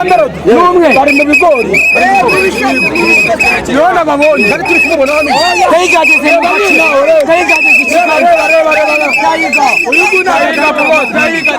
Numwe bari mu bigori yona babonye bari turi kubona hano kayigageze bakina kayigageze reba kayiga uyu guna kayiga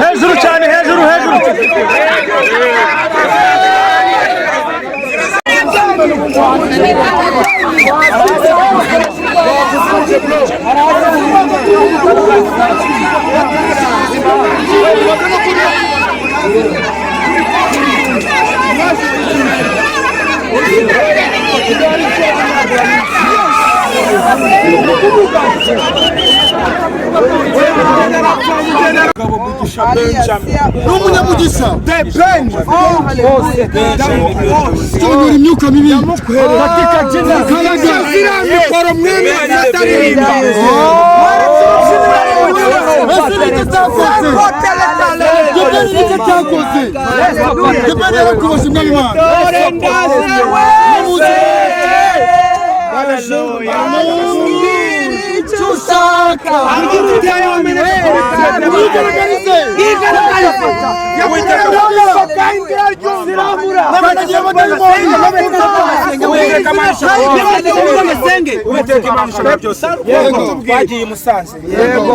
hejuru cyane hejuru n'umunyamugisha depende cyonyura imyuka mibi katika jina zira mikoro mwene nataririnda bagiye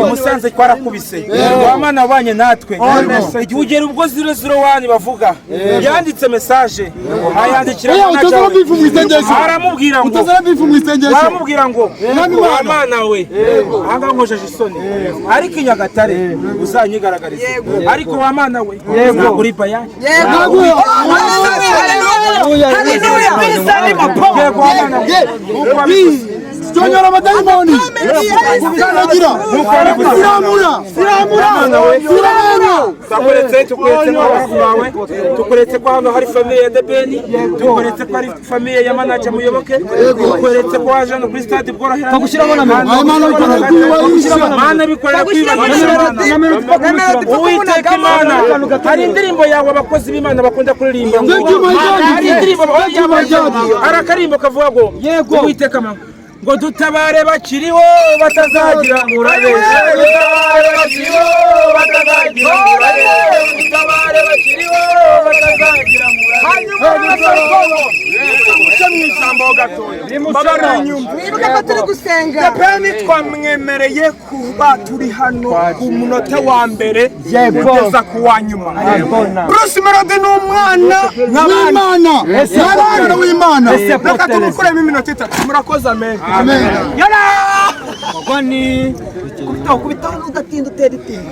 Musanze twarakubise wamana abanye natwe igihe ugera ubwo 001 bavuga yanditse message ayandikira aramubwira ngo wamana we anga ngojeje isoni ariko inyagatare uzanyigaragariza ariko wamana we uri bayani Sinyora madayimoni kanagira siramura tukuretse ko hano hari famille ya Debeni tukuretse ko hari famille ya manager Muyoboke tukuretse ko waje no kuri stade bworohera tagushyiramo na mana bikorera Uwiteka Imana hari indirimbo yawe abakozi b'Imana bakunda kuririmba hari indirimbo arakarimbo kavuga ngo Uwiteka Imana ngo dutabare bakiriho batazagira murabe dutabare bakiriho batazagira murabe dutabare bakiriho batazagira murabe mw'ijambo gatoya mbabara inyuma nibuka ko turi gusenga Depeni twamwemereye kuba turi hano ku munota wa mbere kugeza ku wa nyuma Bruce Melody ni umwana w'Imana reka tumukuremo iminota 3 murakoze amen amen yara kubitaho ugatinda utera iteka